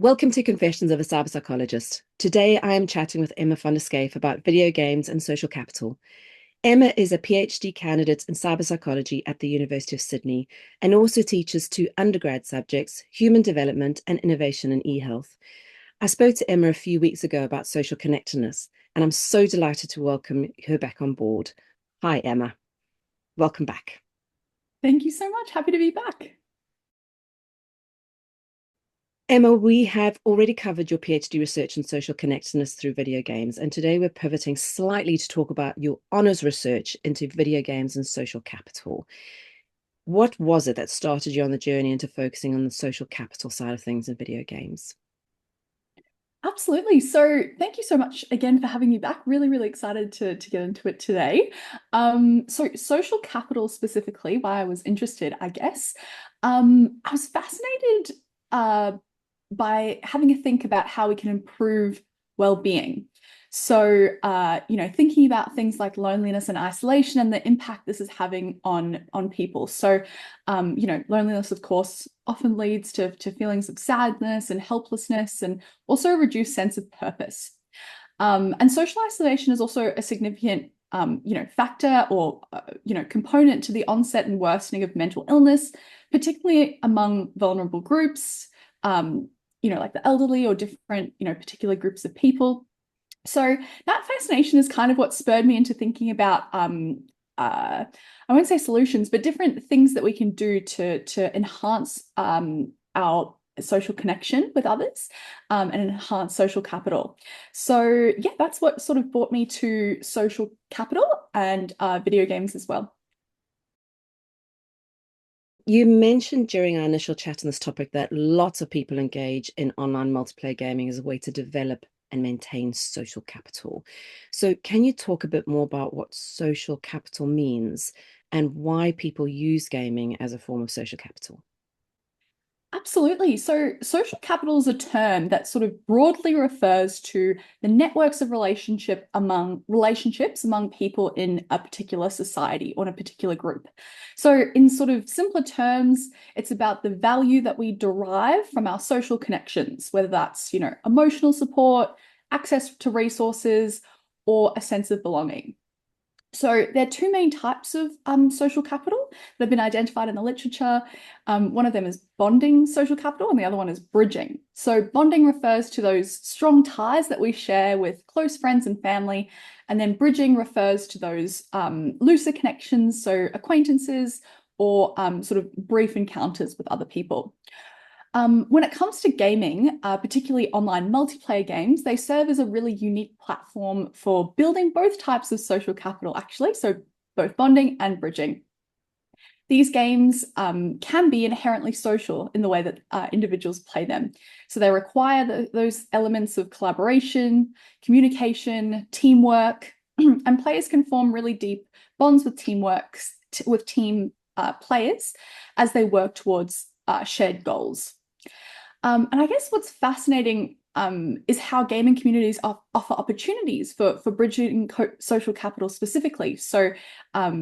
Welcome to Confessions of a Cyberpsychologist. Today I am chatting with Emma van der Schyff about video games and social capital. Emma is a PhD candidate in cyberpsychology at the University of Sydney and also teaches two undergrad subjects, human development and innovation in e-health. I spoke to Emma a few weeks ago about social connectedness, and I'm so delighted to welcome her back on board. Hi, Emma. Welcome back. Thank you so much. Happy to be back. Emma, we have already covered your PhD research in social connectedness through video games, and today we're pivoting slightly to talk about your honours research into video games and social capital. What was it that started you on the journey into focusing on the social capital side of things in video games? Absolutely. So thank you so much again for having me back. Really excited to get into it today. So social capital specifically, why I was interested, I guess. I was fascinated by having a think about how we can improve well-being. So, thinking about things like loneliness and isolation and the impact this is having on people. So, loneliness, of course, often leads to feelings of sadness and helplessness, and also a reduced sense of purpose. And social isolation is also a significant factor or component to the onset and worsening of mental illness, particularly among vulnerable groups, like the elderly or different, particular groups of people. So that fascination is kind of what spurred me into thinking about I won't say solutions, but different things that we can do to enhance our social connection with others and enhance social capital. So yeah, that's what sort of brought me to social capital and video games as well. You mentioned during our initial chat on this topic that lots of people engage in online multiplayer gaming as a way to develop and maintain social capital. So, can you talk a bit more about what social capital means and why people use gaming as a form of social capital? Absolutely. So, social capital is a term that sort of broadly refers to the networks of relationships among people in a particular society or in a particular group. So, in sort of simpler terms, it's about the value that we derive from our social connections, whether that's, emotional support, access to resources, or a sense of belonging. So there are two main types of social capital that have been identified in the literature. One of them is bonding social capital, and the other one is bridging. So bonding refers to those strong ties that we share with close friends and family, and then bridging refers to those looser connections, so acquaintances or sort of brief encounters with other people. When it comes to gaming, particularly online multiplayer games, they serve as a really unique platform for building both types of social capital, actually, so both bonding and bridging. These games can be inherently social in the way that individuals play them. So they require those elements of collaboration, communication, teamwork, and players can form really deep bonds with with team players as they work towards shared goals. And I guess what's fascinating is how gaming communities offer opportunities for bridging social capital specifically. So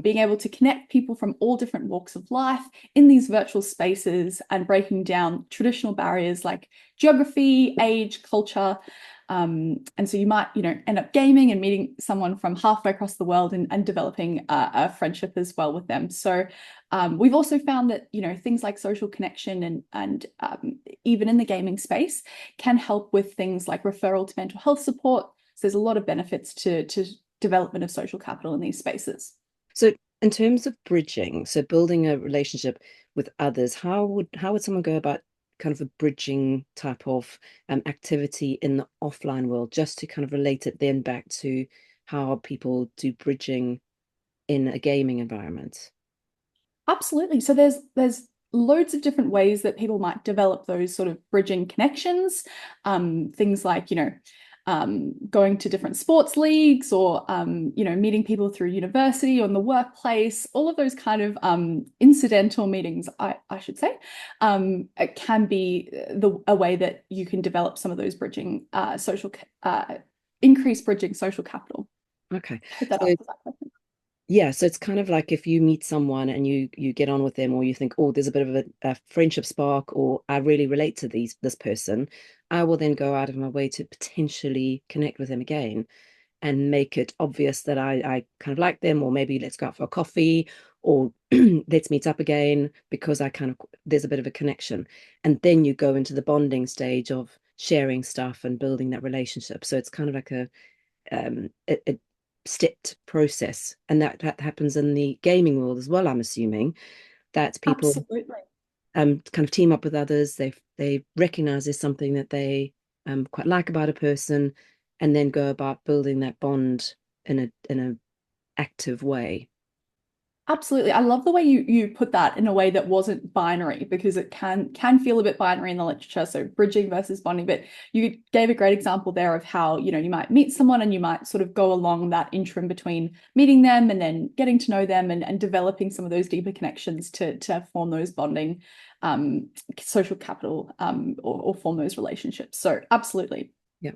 being able to connect people from all different walks of life in these virtual spaces and breaking down traditional barriers like geography, age, culture. And so you might, end up gaming and meeting someone from halfway across the world and developing a friendship as well with them. So we've also found that, things like social connection and even in the gaming space can help with things like referral to mental health support. So there's a lot of benefits to development of social capital in these spaces. So, in terms of bridging, so building a relationship with others, how would someone go about kind of a bridging type of activity in the offline world, just to kind of relate it then back to how people do bridging in a gaming environment? Absolutely. So there's loads of different ways that people might develop those sort of bridging connections. Things like, going to different sports leagues or, meeting people through university or in the workplace, all of those kind of incidental meetings, I should say, it can be a way that you can develop some of those increase bridging social capital. Okay. I hope that So answers that question. Yeah, so it's kind of like if you meet someone and you get on with them, or you think, oh, there's a bit of a friendship spark, or I really relate to this person, I will then go out of my way to potentially connect with them again and make it obvious that I kind of like them, or maybe let's go out for a coffee, or let's meet up again because I kind of there's a bit of a connection. And then you go into the bonding stage of sharing stuff and building that relationship. So it's kind of like a stepped process, and that happens in the gaming world as well. I'm assuming that people Absolutely. kind of team up with others. They recognize there's something that they quite like about a person, and then go about building that bond in a active way. Absolutely. I love the way you put that in a way that wasn't binary because it can feel a bit binary in the literature, so bridging versus bonding. But you gave a great example there of how, you might meet someone and you might sort of go along that interim between meeting them and then getting to know them and developing some of those deeper connections to form those bonding um, social capital or form those relationships. So absolutely. Yeah.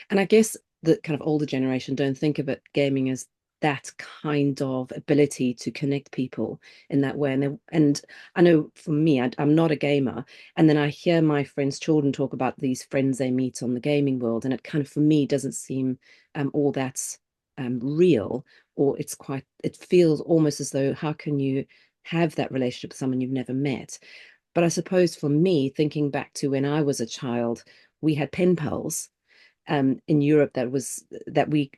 And I guess the kind of older generation don't think of it gaming as that kind of ability to connect people in that way. And I know for me, I'm not a gamer. And then I hear my friends' children talk about these friends they meet on the gaming world. And it kind of, for me, doesn't seem all that real, or it feels almost as though, how can you have that relationship with someone you've never met? But I suppose for me, thinking back to when I was a child, we had pen pals in Europe that we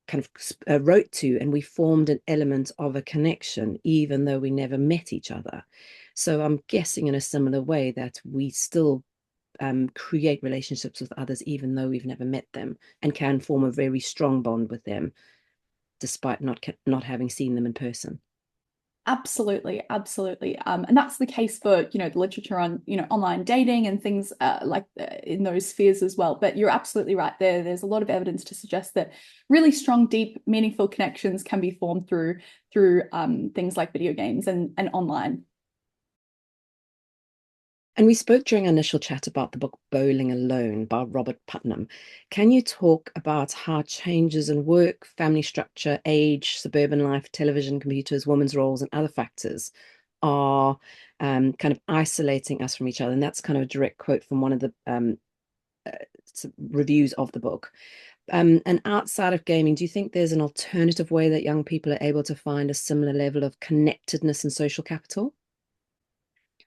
kind of wrote to, and we formed an element of a connection, even though we never met each other. So I'm guessing in a similar way that we still create relationships with others, even though we've never met them, and can form a very strong bond with them, despite not having seen them in person. Absolutely, absolutely. And that's the case for, the literature on, online dating and things in those spheres as well. But you're absolutely right there. There's a lot of evidence to suggest that really strong, deep, meaningful connections can be formed through things like video games and online. And we spoke during our initial chat about the book Bowling Alone by Robert Putnam. Can you talk about how changes in work, family structure, age, suburban life, television, computers, women's roles, and other factors are kind of isolating us from each other? And that's kind of a direct quote from one of the uh, reviews of the book. And outside of gaming, do you think there's an alternative way that young people are able to find a similar level of connectedness and social capital?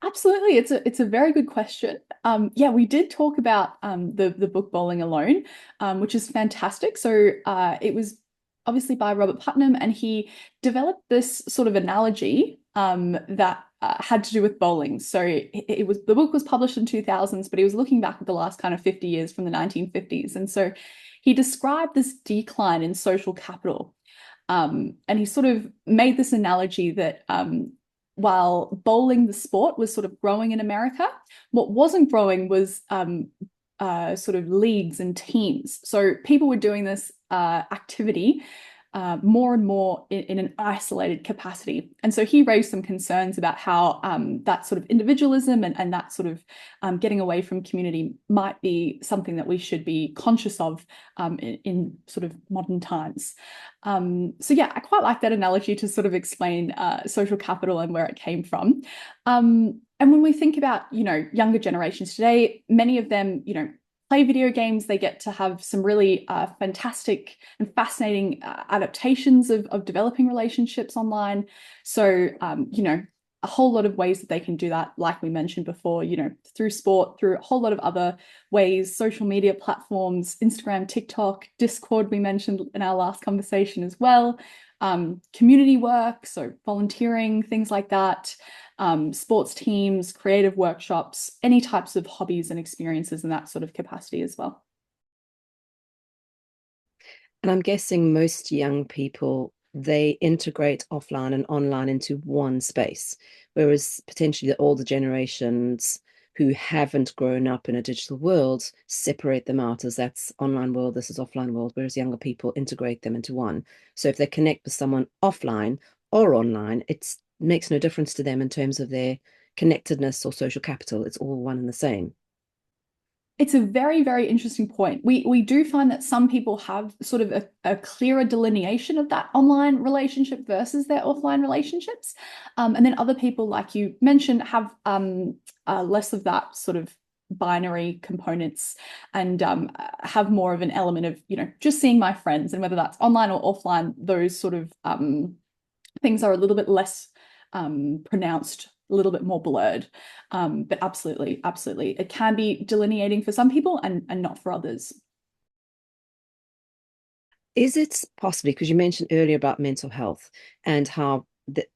Absolutely, it's a very good question. Yeah, we did talk about the book Bowling Alone, which is fantastic. So it was obviously by Robert Putnam, and he developed this sort of analogy that had to do with bowling. So it was the book was published in 2000s, but he was looking back at the last kind of 50 years from the 1950s, and so he described this decline in social capital. And he sort of made this analogy that while bowling, the sport, was sort of growing in America, what wasn't growing was sort of leagues and teams. So people were doing this activity more and more in an isolated capacity. And so he raised some concerns about how that sort of individualism and that sort of getting away from community might be something that we should be conscious of in sort of modern times. So yeah, I quite like that analogy to sort of explain social capital and where it came from. And when we think about, younger generations today, many of them, play video games. They get to have some really fantastic and fascinating adaptations of developing relationships online. So, a whole lot of ways that they can do that, like we mentioned before, through sport, through a whole lot of other ways, social media platforms, Instagram, TikTok, Discord, we mentioned in our last conversation as well. Community work, so volunteering, things like that, sports teams, creative workshops, any types of hobbies and experiences in that sort of capacity as well. And I'm guessing most young people, they integrate offline and online into one space, whereas potentially the older generations who haven't grown up in a digital world separate them out as that's online world, this is offline world, whereas younger people integrate them into one. So if they connect with someone offline or online, it makes no difference to them in terms of their connectedness or social capital. It's all one and the same. It's a very, very interesting point. We do find that some people have sort of a clearer delineation of that online relationship versus their offline relationships. And then other people, like you mentioned, have less of that sort of binary components and have more of an element of, just seeing my friends, and whether that's online or offline, those sort of things are a little bit less pronounced, a little bit more blurred. But absolutely, absolutely. It can be delineating for some people and not for others. Is it possibly, because you mentioned earlier about mental health and how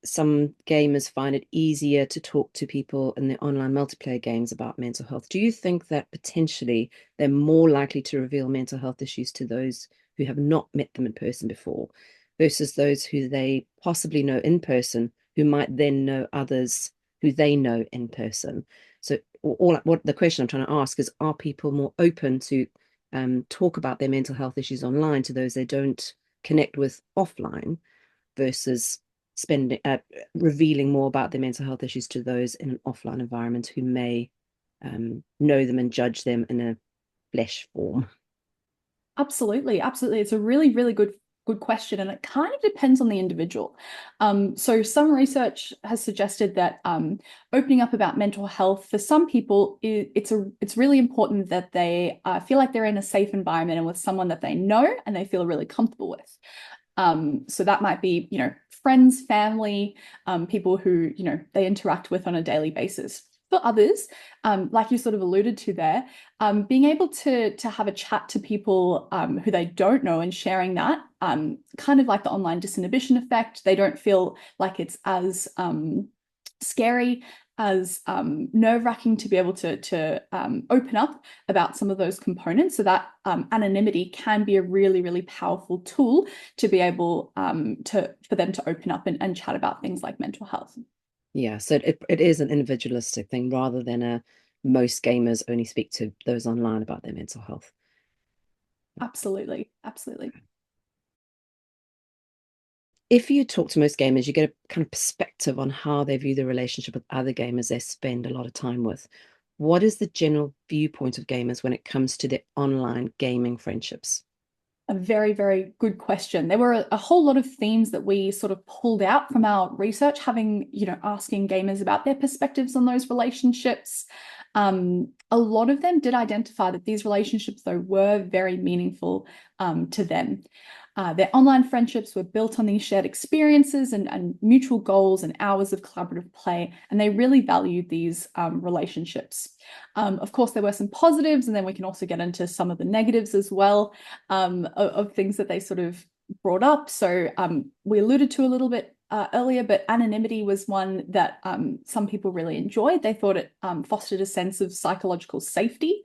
some gamers find it easier to talk to people in the online multiplayer games about mental health? Do you think that potentially they're more likely to reveal mental health issues to those who have not met them in person before versus those who they possibly know in person, who might then know others who they know in person? So, what the question I'm trying to ask is, are people more open to talk about their mental health issues online to those they don't connect with offline versus spending revealing more about their mental health issues to those in an offline environment who may know them and judge them in a flesh form? Absolutely, absolutely. It's a really, really good question, and it kind of depends on the individual. So some research has suggested that opening up about mental health for some people, it's really important that they feel like they're in a safe environment and with someone that they know and they feel really comfortable with. So that might be, friends, family, people who, they interact with on a daily basis. For others, like you sort of alluded to there, being able to have a chat to people who they don't know and sharing that, kind of like the online disinhibition effect. They don't feel like it's as scary, as nerve-wracking to be able to open up about some of those components. So that anonymity can be a really, really powerful tool to be able for them to open up and chat about things like mental health. Yeah, so it is an individualistic thing rather than a most gamers only speak to those online about their mental health. Absolutely, absolutely. If you talk to most gamers, you get a kind of perspective on how they view the relationship with other gamers they spend a lot of time with. What is the general viewpoint of gamers when it comes to their online gaming friendships? A very, very good question. There were a whole lot of themes that we sort of pulled out from our research, having, asking gamers about their perspectives on those relationships. A lot of them did identify that these relationships, though, were very meaningful to them. Their online friendships were built on these shared experiences and mutual goals and hours of collaborative play, and they really valued these relationships. Of course, there were some positives, and then we can also get into some of the negatives as well, of things that they sort of brought up. So we alluded to a little bit earlier, but anonymity was one that some people really enjoyed. They thought it fostered a sense of psychological safety,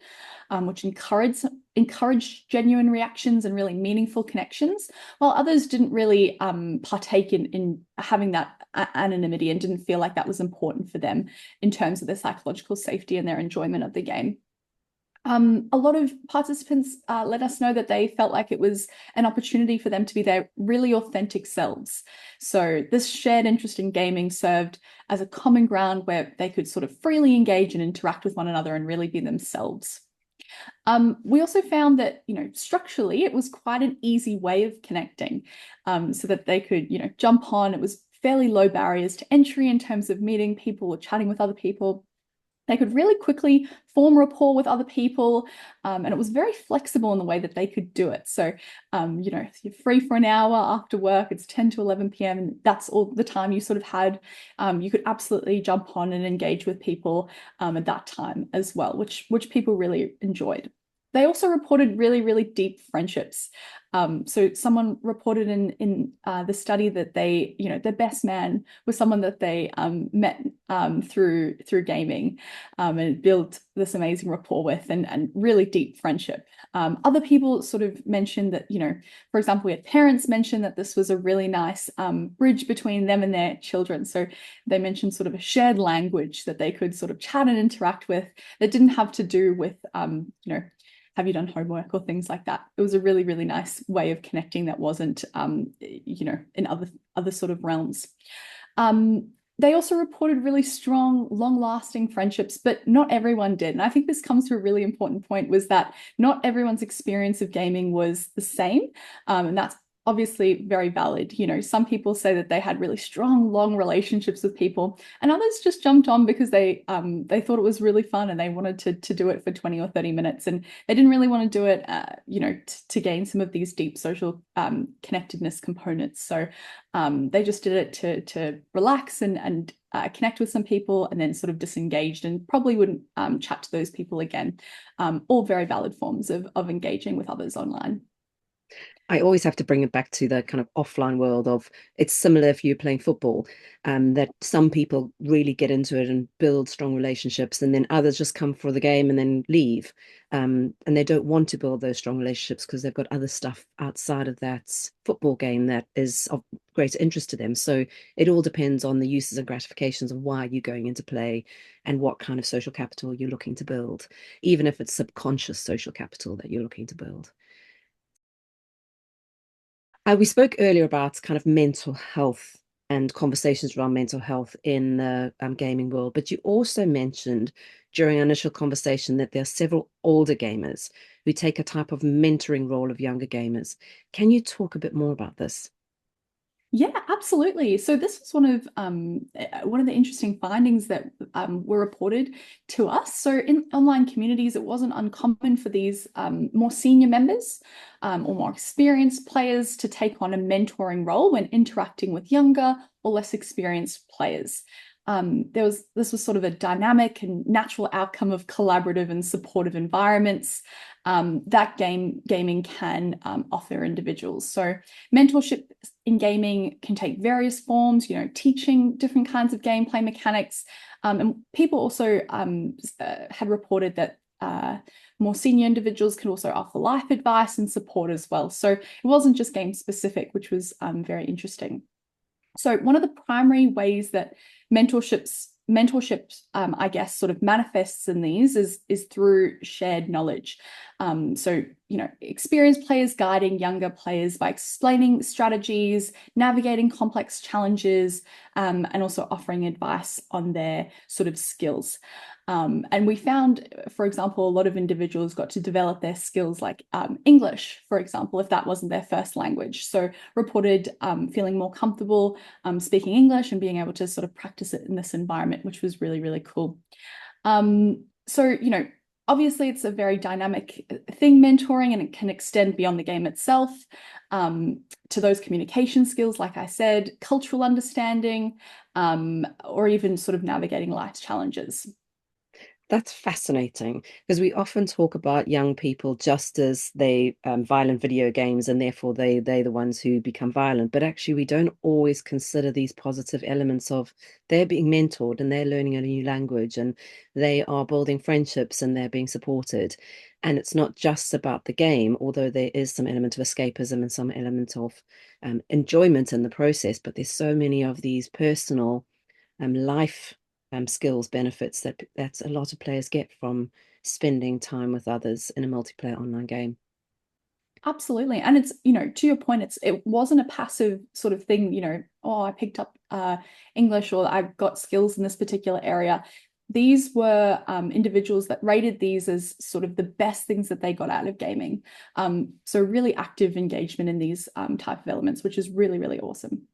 which encouraged genuine reactions and really meaningful connections, while others didn't really partake in having that anonymity and didn't feel like that was important for them in terms of their psychological safety and their enjoyment of the game. A lot of participants let us know that they felt like it was an opportunity for them to be their really authentic selves. So this shared interest in gaming served as a common ground where they could sort of freely engage and interact with one another and really be themselves. We also found that, structurally, it was quite an easy way of connecting, so that they could, jump on. It was fairly low barriers to entry in terms of meeting people or chatting with other people. They could really quickly form rapport with other people, and it was very flexible in the way that they could do it. So, if you're free for an hour after work, it's 10 to 11 p.m., and that's all the time you sort of had. You could absolutely jump on and engage with people at that time as well, which people really enjoyed. They also reported really, really deep friendships. So someone reported in the study that their best man was someone that they met through gaming, and built this amazing rapport with and really deep friendship. Other people sort of mentioned that, for example, we had parents mention that this was a really nice bridge between them and their children. So they mentioned sort of a shared language that they could sort of chat and interact with that didn't have to do with, have you done homework or things like that. It was a really, really nice way of connecting that wasn't, in other sort of realms. they also reported really strong, long-lasting friendships, but not everyone did. And I think this comes to a really important point, was that not everyone's experience of gaming was the same. And that's obviously very valid. You know, some people say that they had really strong, long relationships with people, and others just jumped on because they thought it was really fun and they wanted to do it for 20 or 30 minutes, and they didn't really want to do it, you know, to gain some of these deep social connectedness components. So they just did it to relax and connect with some people, and then sort of disengaged and probably wouldn't chat to those people again. All very valid forms of engaging with others online. I always have to bring it back to the kind of offline world of it's similar if you're playing football, that some people really get into it and build strong relationships, and then others just come for the game and then leave. And they don't want to build those strong relationships because they've got other stuff outside of that football game that is of greater interest to them. So it all depends on the uses and gratifications of why you're going into play and what kind of social capital you're looking to build, even if it's subconscious social capital that you're looking to build. We spoke earlier about kind of mental health and conversations around mental health in the gaming world, but you also mentioned during our initial conversation that there are several older gamers who take a type of mentoring role of younger gamers. Can you talk a bit more about this? Yeah, absolutely. So this was one of the interesting findings that were reported to us. So in online communities, it wasn't uncommon for these more senior members or more experienced players to take on a mentoring role when interacting with younger or less experienced players. This was sort of a dynamic and natural outcome of collaborative and supportive environments that gaming can offer individuals. So mentorship in gaming can take various forms, you know, teaching different kinds of gameplay mechanics. And people also had reported that more senior individuals could also offer life advice and support as well. So it wasn't just game specific, which was very interesting. So one of the primary ways that mentorship, I guess, sort of manifests in these is through shared knowledge. So, you know, experienced players guiding younger players by explaining strategies, navigating complex challenges, and also offering advice on their sort of skills. And we found, for example, a lot of individuals got to develop their skills like English, for example, if that wasn't their first language. So reported feeling more comfortable speaking English and being able to sort of practice it in this environment, which was really, really cool. So, you know, obviously it's a very dynamic thing, mentoring, and it can extend beyond the game itself to those communication skills, like I said, cultural understanding, or even sort of navigating life's challenges. That's fascinating because we often talk about young people just as they violent video games and therefore they're the ones who become violent. But actually, we don't always consider these positive elements of they're being mentored and they're learning a new language and they are building friendships and they're being supported. And it's not just about the game, although there is some element of escapism and some element of enjoyment in the process. But there's so many of these personal life skills benefits that a lot of players get from spending time with others in a multiplayer online game. Absolutely. And it's, you know, to your point, it wasn't a passive sort of thing, you know, oh, I picked up English or I've got skills in this particular area. These were individuals that rated these as sort of the best things that they got out of gaming. So really active engagement in these type of elements, which is really, really awesome.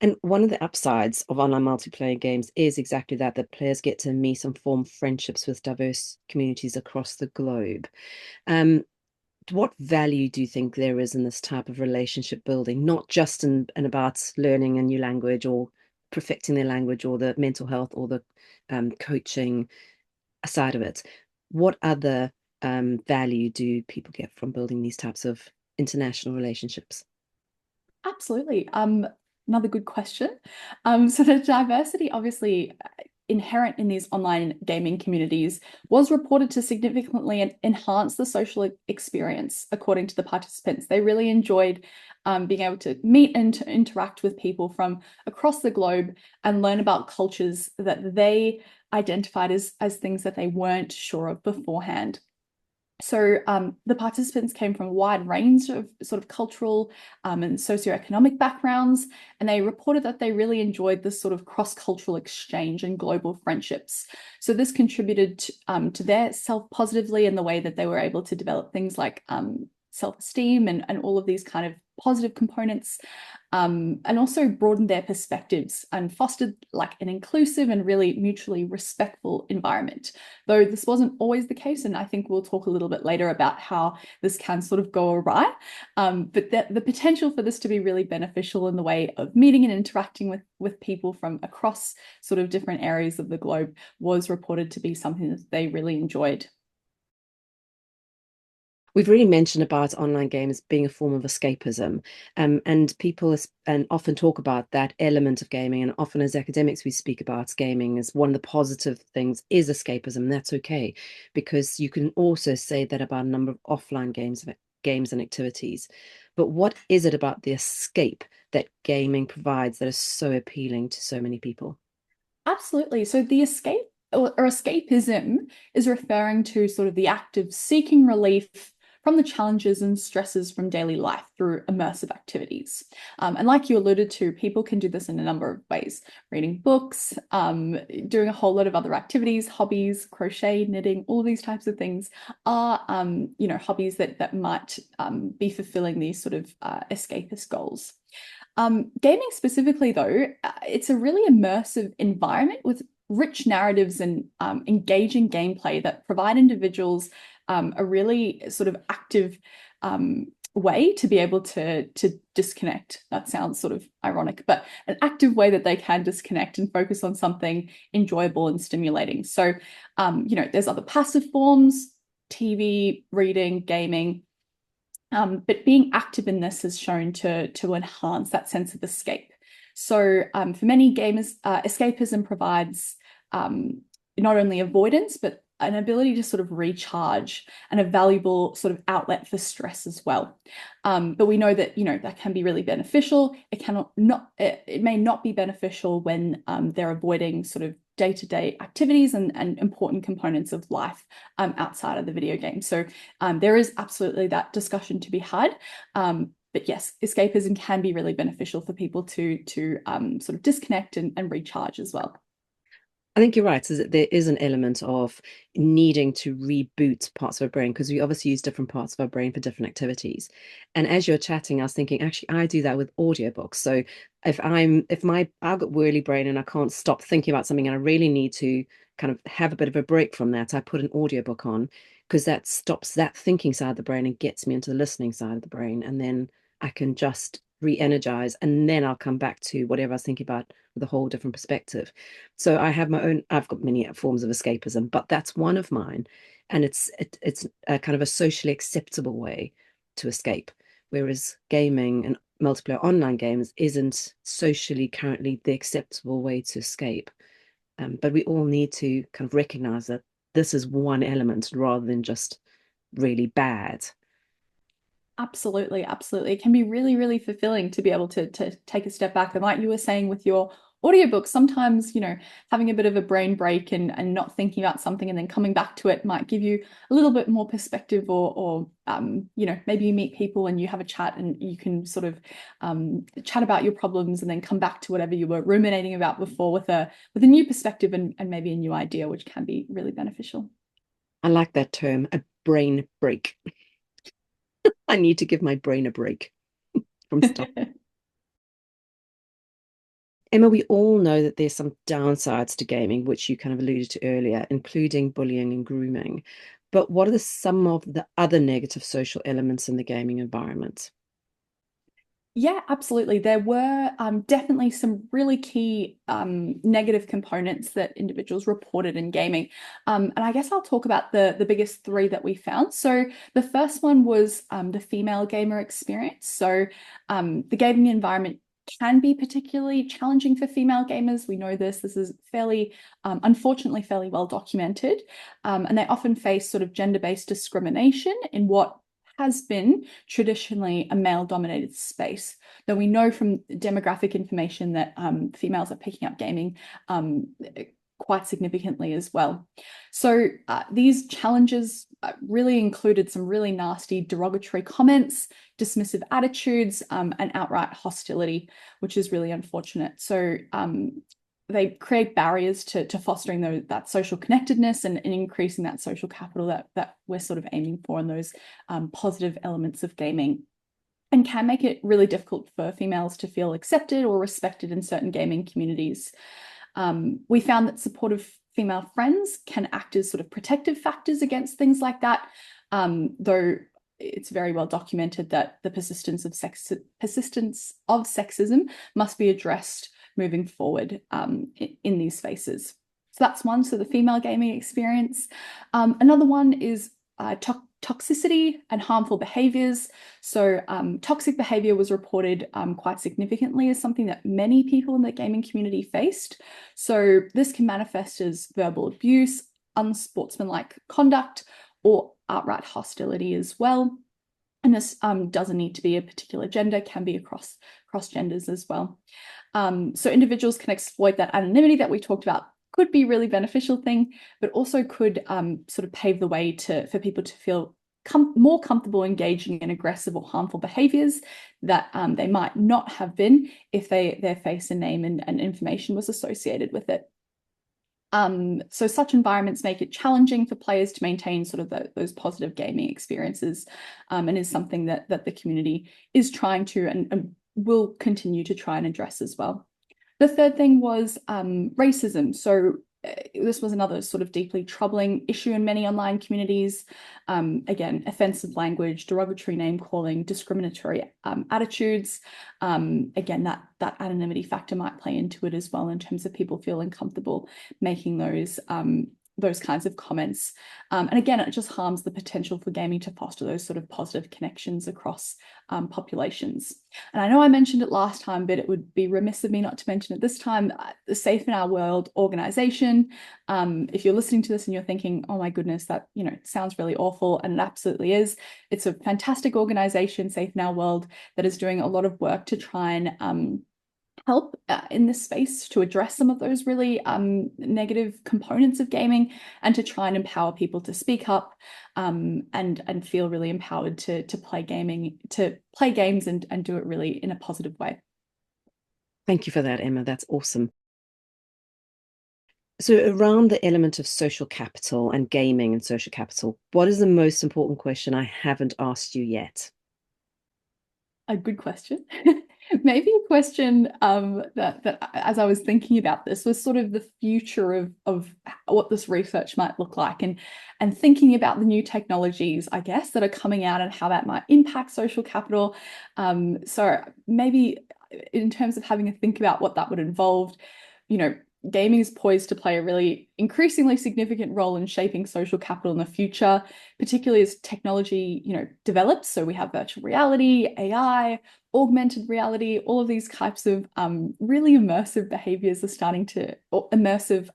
And one of the upsides of online multiplayer games is exactly that players get to meet and form friendships with diverse communities across the globe. Um, what value do you think there is in this type of relationship building, not just in about learning a new language or perfecting their language or the mental health or the coaching side of it? What other value do people get from building these types of international relationships? Absolutely. Another good question. So the diversity obviously inherent in these online gaming communities was reported to significantly enhance the social experience, according to the participants. They really enjoyed being able to meet and to interact with people from across the globe and learn about cultures that they identified as things that they weren't sure of beforehand. So the participants came from a wide range of sort of cultural and socioeconomic backgrounds, and they reported that they really enjoyed this sort of cross-cultural exchange and global friendships. So this contributed to their self positively in the way that they were able to develop things like self-esteem and all of these kind of positive components, and also broadened their perspectives and fostered like an inclusive and really mutually respectful environment. Though this wasn't always the case, and I think we'll talk a little bit later about how this can sort of go awry. But the potential for this to be really beneficial in the way of meeting and interacting with people from across sort of different areas of the globe was reported to be something that they really enjoyed. We've really mentioned about online games being a form of escapism, and people and often talk about that element of gaming, and often as academics we speak about gaming as one of the positive things is escapism. And that's okay, because you can also say that about a number of offline games and activities. But what is it about the escape that gaming provides that is so appealing to so many people? Absolutely. So the escape or escapism is referring to sort of the act of seeking relief from the challenges and stresses from daily life through immersive activities. And like you alluded to, people can do this in a number of ways: reading books, doing a whole lot of other activities, hobbies, crochet, knitting, all these types of things are, hobbies that might be fulfilling these sort of escapist goals. Gaming specifically, though, it's a really immersive environment with rich narratives and engaging gameplay that provide individuals a really sort of active way to be able to disconnect. That sounds sort of ironic, but an active way that they can disconnect and focus on something enjoyable and stimulating. So, there's other passive forms: TV, reading, gaming. But being active in this has shown to enhance that sense of escape. So for many gamers, escapism provides not only avoidance, but an ability to sort of recharge and a valuable sort of outlet for stress as well. But we know that, that can be really beneficial. It may not be beneficial when they're avoiding sort of day-to-day activities and important components of life outside of the video game. So there is absolutely that discussion to be had. But yes, escapism can be really beneficial for people to sort of disconnect and recharge as well. I think you're right. So that there is an element of needing to reboot parts of our brain, because we obviously use different parts of our brain for different activities. And as you're chatting, I was thinking, actually, I do that with audiobooks. So I've got whirly brain and I can't stop thinking about something and I really need to kind of have a bit of a break from that, I put an audiobook on, because that stops that thinking side of the brain and gets me into the listening side of the brain. And then I can just re-energize, and then I'll come back to whatever I was thinking about with a whole different perspective. So I've got many forms of escapism, but that's one of mine. And it's a kind of a socially acceptable way to escape. Whereas gaming and multiplayer online games isn't socially currently the acceptable way to escape. But we all need to kind of recognize that this is one element rather than just really bad. Absolutely, absolutely. It can be really, really fulfilling to be able to take a step back. And like you were saying with your audiobook, sometimes, having a bit of a brain break and not thinking about something and then coming back to it might give you a little bit more perspective, or maybe you meet people and you have a chat and you can sort of chat about your problems and then come back to whatever you were ruminating about before with a new perspective and maybe a new idea, which can be really beneficial. I like that term, a brain break. I need to give my brain a break from stuff. Emma, we all know that there's some downsides to gaming, which you kind of alluded to earlier, including bullying and grooming. But what are some of the other negative social elements in the gaming environment? Yeah, absolutely. There were definitely some really key negative components that individuals reported in gaming. And I guess I'll talk about the biggest three that we found. So the first one was the female gamer experience. So the gaming environment can be particularly challenging for female gamers. We know this. This is unfortunately, fairly well documented. And they often face sort of gender-based discrimination in what has been traditionally a male-dominated space. Though we know from demographic information that females are picking up gaming quite significantly as well. So these challenges really included some really nasty derogatory comments, dismissive attitudes, and outright hostility, which is really unfortunate. So they create barriers to fostering that social connectedness and increasing that social capital that we're sort of aiming for in those positive elements of gaming, and can make it really difficult for females to feel accepted or respected in certain gaming communities. We found that supportive female friends can act as sort of protective factors against things like that, though it's very well documented that the persistence of sexism must be addressed moving forward in these spaces. So that's one, so the female gaming experience. Another one is toxicity and harmful behaviours. So toxic behaviour was reported quite significantly as something that many people in the gaming community faced. So this can manifest as verbal abuse, unsportsmanlike conduct, or outright hostility as well. And this doesn't need to be a particular gender, can be across genders as well. So individuals can exploit that anonymity that we talked about. Could be a really beneficial thing, but also could sort of pave the way for people to feel more comfortable engaging in aggressive or harmful behaviours that they might not have been if their face and name and information was associated with it. So such environments make it challenging for players to maintain sort of those positive gaming experiences, and is something that the community is trying to and will continue to try and address as well. The third thing was racism. So this was another sort of deeply troubling issue in many online communities. Again, offensive language, derogatory name calling, discriminatory attitudes. Again, that anonymity factor might play into it as well in terms of people feeling comfortable making those kinds of comments. And again, it just harms the potential for gaming to foster those sort of positive connections across populations. And I know I mentioned it last time, but it would be remiss of me not to mention it this time. The Safe in Our World organization, if you're listening to this and you're thinking, oh my goodness, that sounds really awful, and it absolutely is. It's a fantastic organization, Safe in Our World, that is doing a lot of work to try and help in this space to address some of those really negative components of gaming, and to try and empower people to speak up and feel really empowered to play games and do it really in a positive way. Thank you for that, Emma. That's awesome. So around the element of social capital and gaming and social capital, what is the most important question I haven't asked you yet? A good question. Maybe a question that as I was thinking about this was sort of the future of what this research might look like, and thinking about the new technologies, I guess, that are coming out and how that might impact social capital. So maybe in terms of having a think about what that would involve, gaming is poised to play a really increasingly significant role in shaping social capital in the future, particularly as technology, develops. So we have virtual reality, AI, augmented reality, all of these types of really immersive behaviors are starting to, or immersive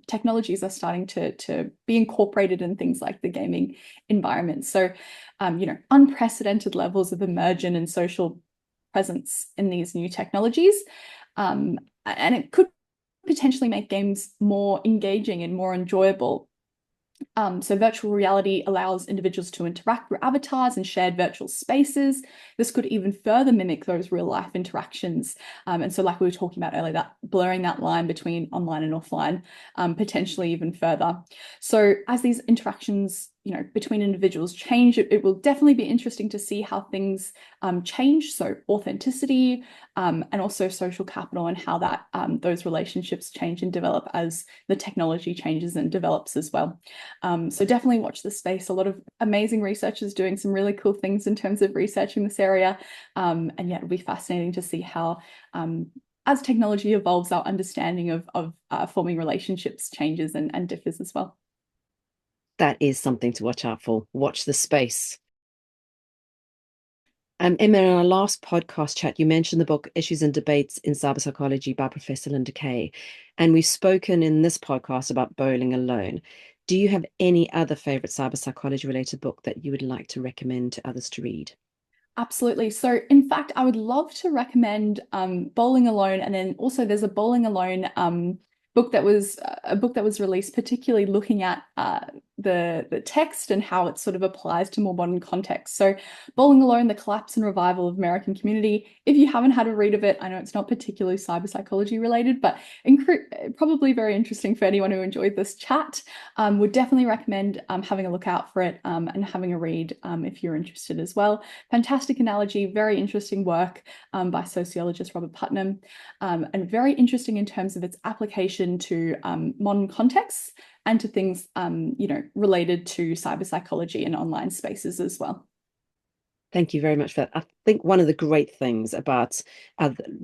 technologies are starting to be incorporated in things like the gaming environment. So, unprecedented levels of immersion and social presence in these new technologies. And it could potentially make games more engaging and more enjoyable. So virtual reality allows individuals to interact with avatars in shared virtual spaces. This could even further mimic those real life interactions. And so like we were talking about earlier, that blurring that line between online and offline, potentially even further. So as these interactions between individuals change, it will definitely be interesting to see how things change. So authenticity and also social capital, and how that those relationships change and develop as the technology changes and develops as well. So definitely watch this space. A lot of amazing researchers doing some really cool things in terms of researching this area. And yeah, it'll be fascinating to see how as technology evolves, our understanding of forming relationships changes and differs as well. That is something to watch out for. Watch the space. Emma, in our last podcast chat, you mentioned the book Issues and Debates in Cybercology by Professor Linda Kay. And we've spoken in this podcast about Bowling Alone. Do you have any other favorite cyberpsychology related book that you would like to recommend to others to read? Absolutely. So in fact, I would love to recommend Bowling Alone. And then also there's a Bowling Alone book that was released, particularly looking at the text and how it sort of applies to more modern contexts. So, Bowling Alone: The Collapse and Revival of American Community. If you haven't had a read of it, I know it's not particularly cyber psychology related, but probably very interesting for anyone who enjoyed this chat. Would definitely recommend having a look out for it and having a read if you're interested as well. Fantastic analogy, very interesting work by sociologist Robert Putnam, and very interesting in terms of its application to modern contexts and to things, related to cyber psychology and online spaces as well. Thank you very much for that. I think one of the great things about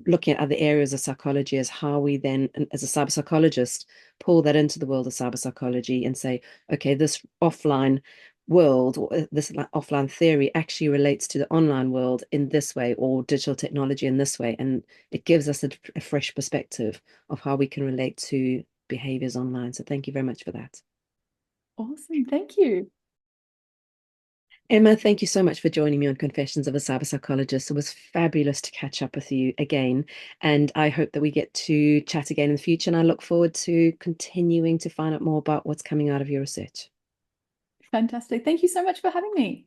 looking at other areas of psychology is how we then, as a cyber psychologist, pull that into the world of cyber psychology and say, okay, this offline world, or this offline theory actually relates to the online world in this way, or digital technology in this way. And it gives us a fresh perspective of how we can relate to behaviors online. So thank you very much for that. Awesome. Thank you. Emma, thank you so much for joining me on Confessions of a Cyber Psychologist. It was fabulous to catch up with you again, and I hope that we get to chat again in the future, and I look forward to continuing to find out more about what's coming out of your research. Fantastic. Thank you so much for having me.